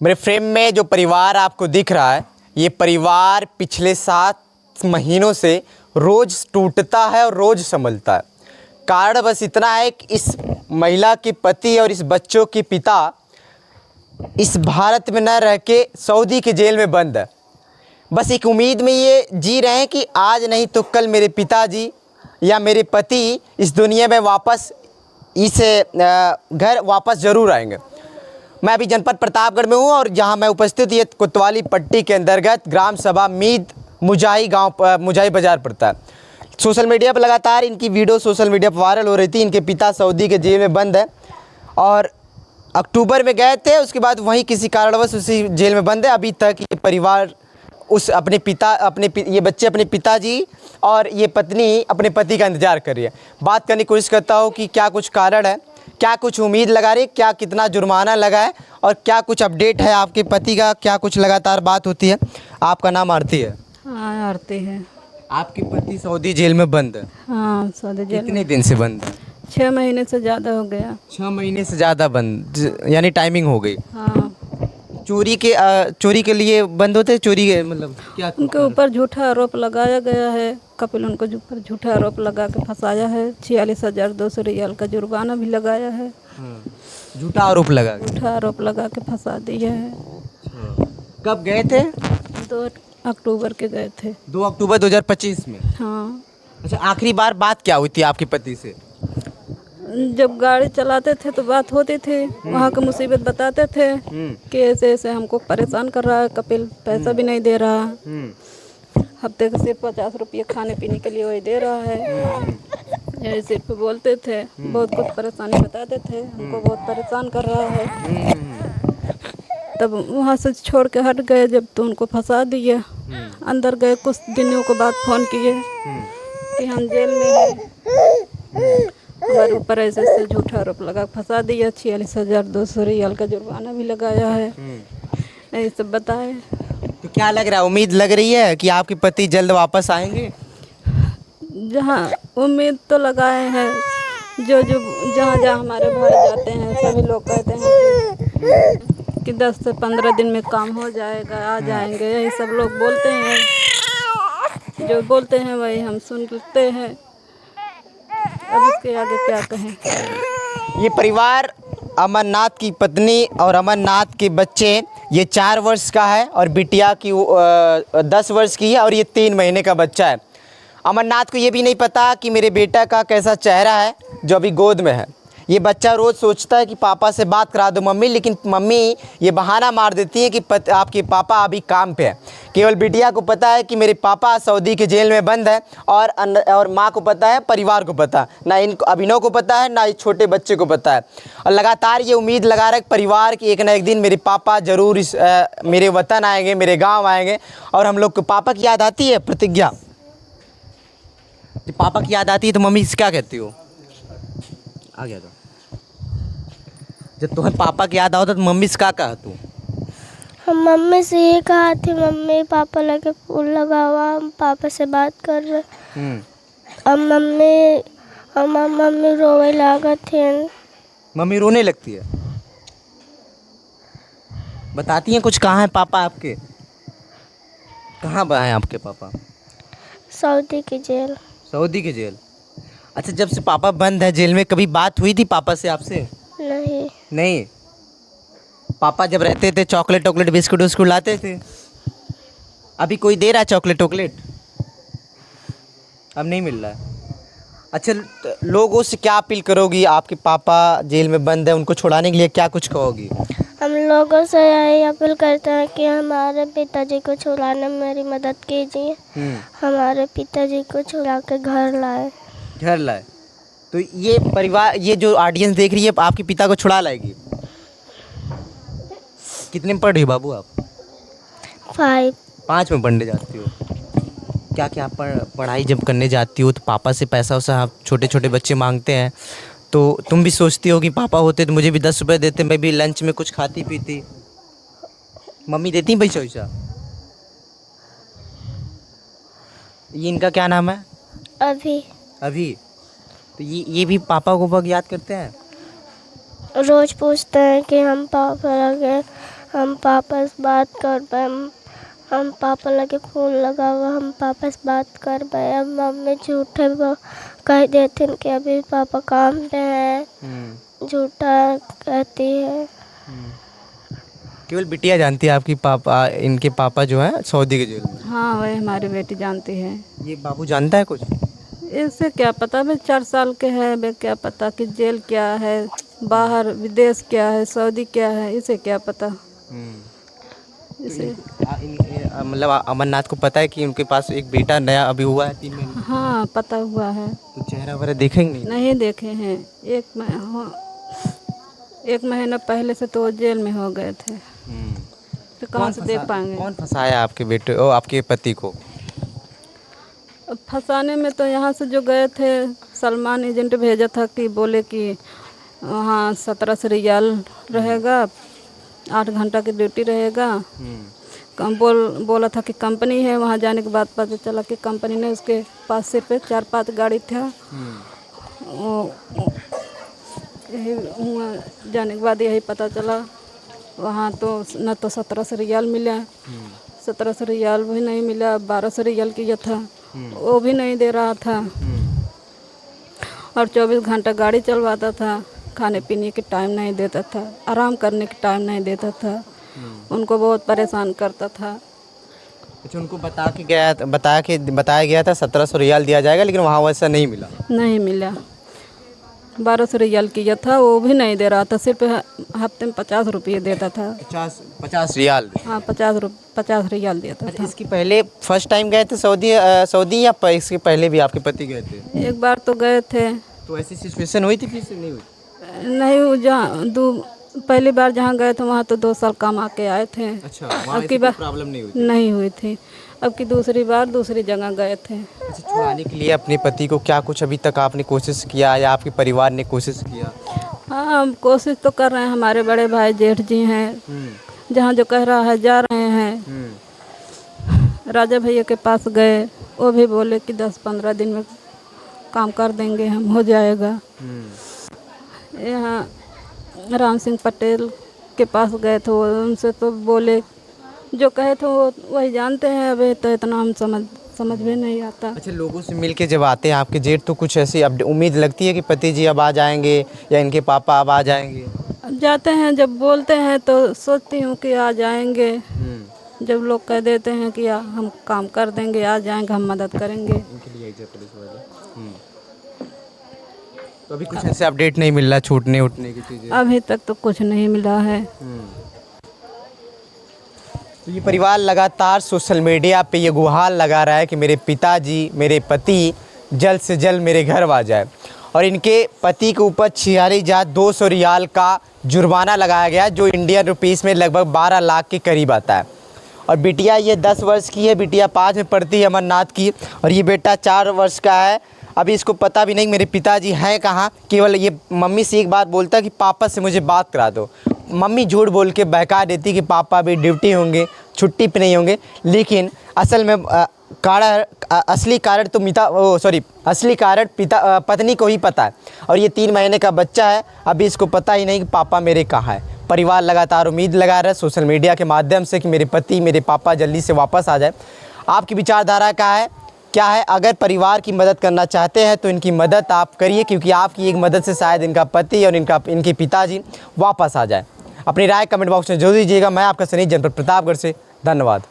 मेरे फ्रेम में जो परिवार आपको दिख रहा है, ये परिवार पिछले 7 महीनों से रोज़ टूटता है और रोज़ संभलता है। कारण बस इतना है कि इस महिला के पति और इस बच्चों के पिता इस भारत में न रह के सऊदी के जेल में बंद है। बस एक उम्मीद में ये जी रहे हैं कि आज नहीं तो कल मेरे पिताजी या मेरे पति इस दुनिया में वापस इस घर वापस ज़रूर आएंगे। मैं अभी जनपद प्रतापगढ़ में हूँ और जहाँ मैं उपस्थित ये कोतवाली पट्टी के अंतर्गत ग्राम सभा मीद मुजाही मुजाही बाज़ार पड़ता है। सोशल मीडिया पर लगातार इनकी वीडियो सोशल मीडिया पर वायरल हो रही थी। इनके पिता सऊदी के जेल में बंद है और अक्टूबर में गए थे, उसके बाद वहीं किसी कारणवश उसी जेल में बंद है। अभी तक ये परिवार उस ये बच्चे अपने पिताजी और ये पत्नी अपने पति का इंतज़ार कर रही है। बात करने की कोशिश करता हूँ कि क्या कुछ कारण है, क्या कुछ उम्मीद लगा रही है, क्या कितना जुर्माना लगा है और क्या कुछ अपडेट है आपके पति का, क्या कुछ लगातार बात होती है। आपका नाम आरती है? हाँ, आरती है। आपके पति सऊदी जेल में बंद है? हाँ, सऊदी जेल कितने दिन से बंद है? 6 महीने से ज़्यादा हो गया। 6 महीने से ज़्यादा बंद, यानी टाइमिंग हो गई। हाँ, चोरी के लिए बंद होते हैं? चोरी के मतलब क्या? उनके ऊपर झूठा आरोप लगाया गया है। कपिल उनको ऊपर झूठा आरोप लगा के फंसाया है। 46,200 रियाल का जुर्माना भी लगाया है। झूठा आरोप लगा के फंसा दिया है। कब गए थे? 2 अक्टूबर के गए थे। 2 अक्टूबर 2025 में? हाँ, अच्छा, आखिरी बार बात क्या हुई थी आपके पति से? जब गाड़ी चलाते थे तो बात होती थी। वहाँ की मुसीबत बताते थे कि ऐसे ऐसे हमको परेशान कर रहा है कपिल, पैसा भी नहीं दे रहा। हफ्ते का सिर्फ 50 रुपये खाने पीने के लिए वही दे रहा है। यही सिर्फ बोलते थे, बहुत कुछ परेशानी बताते थे, हमको बहुत परेशान कर रहा है। तब वहाँ से छोड़ के हट गए जब तो उनको फंसा दिए। अंदर गए, कुछ दिनों के बाद फ़ोन किए कि हम जेल में हैं। हमारे ऊपर ऐसे ऐसे झूठा आरोप लगा फंसा दिया। 46,200 रियाल का जुर्माना भी लगाया है। यही सब बताए। तो क्या लग रहा है, उम्मीद लग रही है कि आपके पति जल्द वापस आएंगे? जहाँ उम्मीद तो लगाए हैं, जो जहाँ जहाँ हमारे भाई जाते हैं सभी लोग कहते हैं कि 10 से 15 दिन में काम हो जाएगा, आ जाएंगे। यही सब लोग बोलते हैं। जो बोलते हैं वही हम सुनते हैं। अब इसके आगे क्या कहें। ये परिवार अमरनाथ की पत्नी और अमरनाथ के बच्चे, ये 4 वर्ष का है और बिटिया की 10 वर्ष की है और ये 3 महीने का बच्चा है। अमरनाथ को ये भी नहीं पता कि मेरे बेटा का कैसा चेहरा है जो अभी गोद में है। ये बच्चा रोज़ सोचता है कि पापा से बात करा दो मम्मी, लेकिन मम्मी ये बहाना मार देती है कि आपके पापा अभी काम पे है। केवल बिटिया को पता है कि मेरे पापा सऊदी के जेल में बंद है और माँ को पता है, परिवार को पता, ना इनको अभिनव को पता है, ना इस छोटे बच्चे को पता है। और लगातार ये उम्मीद लगा रहा है परिवार की एक ना एक दिन मेरे पापा ज़रूर इस मेरे वतन आएंगे, मेरे गाँव आएंगे। और हम लोग को पापा की याद आती है। प्रतिज्ञा, जब पापा की याद आती है तो मम्मी से क्या कहती हो? आ गया तो जब तुम्हें पापा की याद आता तो मम्मी से क्या कहा तू? हम मम्मी से ये कहा थी, मम्मी पापा लगे फूल लगा हुआ, हम पापा से बात कर रहे। अब मम्मी रोने लगा थे। मम्मी रोने लगती है? बताती हैं कुछ? कहाँ है पापा आपके? कहाँ हैं आपके पापा? सऊदी की जेल। सऊदी की जेल। अच्छा, जब से पापा बंद है जेल में, कभी बात हुई थी पापा से आपसे? नहीं। पापा जब रहते थे चॉकलेट बिस्कुट उस्कुट लाते थे? अभी कोई दे रहा है चॉकलेट? अब नहीं मिल रहा है। अच्छा, लोगों से क्या अपील करोगी? आपके पापा जेल में बंद है, उनको छुड़ाने के लिए क्या कुछ कहोगी? हम लोगों से यही अपील करते हैं कि हमारे पिताजी को छुड़ाने में मेरी मदद कीजिए। हमारे पिताजी को छुड़ा के घर लाए। तो ये परिवार, ये जो ऑडियंस देख रही है, आपके पिता को छुड़ा लाएगी? कितने में पढ़ रही हो बाबू आप? 5 में पढ़ने जाती हो। क्या क्या पढ़ाई जब करने जाती हो तो पापा से पैसा वैसा छोटे छोटे बच्चे मांगते हैं, तो तुम भी सोचती हो कि पापा होते तो मुझे भी 10 रुपये देते, मैं भी लंच में कुछ खाती पीती? मम्मी देती पैसा वैसा? ये इनका क्या नाम है? अभी। तो ये भी पापा को बहुत याद करते हैं? रोज पूछते हैं कि हम पापा लगे हम पापा से बात कर पाए, हम पापा लगे फ़ोन लगा हुआ, हम पापा से बात कर पाए। अब मम्मी झूठे वो कह देते हैं कि अभी पापा काम पे हैं, झूठा कहती है। केवल बिटिया जानती है आपकी पापा, इनके पापा जो है सऊदी के जेल में। हाँ वही हमारी बेटी जानती है। ये बाबू जानता है कुछ? इससे क्या पता, भाई 4 साल के है, भाई क्या पता कि जेल क्या है, बाहर विदेश क्या है, सऊदी क्या है, इसे क्या पता। इसे मतलब अमरनाथ को पता है कि उनके पास एक बेटा नया अभी हुआ है 3 महीने? हाँ पता हुआ है। तो चेहरा वगैरह देखेंगे नहीं? नहीं देखे हैं, एक महीना पहले से तो वो जेल में हो गए थे, तो कहाँ से देख पाएंगे। कौन फंसाया आपके बेटे और आपके पति को? अब फंसाने में तो यहाँ से जो गए थे, सलमान एजेंट भेजा था कि बोले कि हाँ 1700 रियाल रहेगा, 8 घंटा की ड्यूटी रहेगा। बोला था कि कंपनी है। वहाँ जाने के बाद पता चला कि कंपनी ने उसके पास से पे 4-5 गाड़ी था। यही वहाँ जाने के बाद यही पता चला, वहाँ तो न तो 1700 रियाल मिला, 1700 रियाल भी नहीं मिला, 1200 रियाल किया था, वो भी नहीं दे रहा था। और 24 घंटा गाड़ी चलवाता था, खाने पीने के टाइम नहीं देता था, आराम करने के टाइम नहीं देता था, उनको बहुत परेशान करता था। अच्छा, उनको बताया गया था 1700 रियाल दिया जाएगा, लेकिन वहाँ वैसा नहीं मिला? नहीं मिला। 1200 रियाल किया था, वो भी नहीं दे रहा था, सिर्फ हफ्ते में 50 रुपये देता था। 50 रियाल? हाँ 50 रियाल देता था। इसके पहले फर्स्ट टाइम गए थे सऊदी या इसके पहले भी आपके पति गए थे? एक बार तो गए थे। तो ऐसी सिचुएशन हुई थी, फिर से नहीं हुई? नहीं, जहाँ पहली बार जहाँ गए थे वहाँ तो 2 साल कमा के आए थे। अच्छा, अब की बार प्रॉब्लम नहीं हुई? नहीं हुई थी। अब की दूसरी बार दूसरी जगह गए थे। अच्छा, छुड़ाने के लिए अपने पति को क्या कुछ अभी तक आपने कोशिश किया या आपके परिवार ने कोशिश किया? हाँ हम कोशिश तो कर रहे हैं, हमारे बड़े भाई जेठ जी हैं, जहाँ जो कह रहा है जा रहे हैं। राजा भैया के पास गए, वो भी बोले कि 10-15 दिन में काम कर देंगे हम, हो जाएगा। यहाँ राम सिंह पटेल के पास गए थे, उनसे तो बोले जो कहे थे वो वही जानते हैं, अभी तो इतना हम समझ में नहीं आता। अच्छा, लोगों से मिल के जब आते हैं आपके जेठ, तो कुछ ऐसी उम्मीद लगती है कि पति जी अब आ जाएंगे या इनके पापा अब आ जाएंगे? अब जाते हैं, जब बोलते हैं तो सोचती हूँ कि आ जाएंगे। जब लोग कह देते हैं कि हम काम कर देंगे, आ जाएंगे, हम मदद करेंगे। तो अभी कुछ ऐसे अपडेट नहीं मिल रहा, छूटने उठने की चीज़ें? अभी तक तो कुछ नहीं मिला है। तो ये परिवार लगातार सोशल मीडिया पे ये गुहार लगा रहा है कि मेरे पिताजी, मेरे पति जल्द से जल्द मेरे घर आ जाए। और इनके पति के ऊपर 46,200 रियाल का जुर्माना लगाया गया, जो इंडियन रुपीस में लगभग 12 लाख के करीब आता है। और बिटिया ये 10 वर्ष की है, बिटिया 5 में पढ़ती है अमरनाथ की, और ये बेटा 4 वर्ष का है। अभी इसको पता भी नहीं मेरे पिताजी हैं कहाँ, केवल ये मम्मी से एक बात बोलता है कि पापा से मुझे बात करा दो। मम्मी झूठ बोल के बहका देती कि पापा अभी ड्यूटी होंगे, छुट्टी पे नहीं होंगे, लेकिन असल में असली कारण पत्नी को ही पता है। और ये 3 महीने का बच्चा है, अभी इसको पता ही नहीं कि पापा मेरे कहाँ है। परिवार लगातार उम्मीद लगा रहा है सोशल मीडिया के माध्यम से कि मेरे पति, मेरे पापा जल्दी से वापस आ जाए। आपकी विचारधारा क्या है? अगर परिवार की मदद करना चाहते हैं तो इनकी मदद आप करिए, क्योंकि आपकी एक मदद से शायद इनका पति और इनके पिताजी वापस आ जाए। अपनी राय कमेंट बॉक्स में जरूर दीजिएगा। मैं आपका सनी, जनपद प्रतापगढ़ से। धन्यवाद।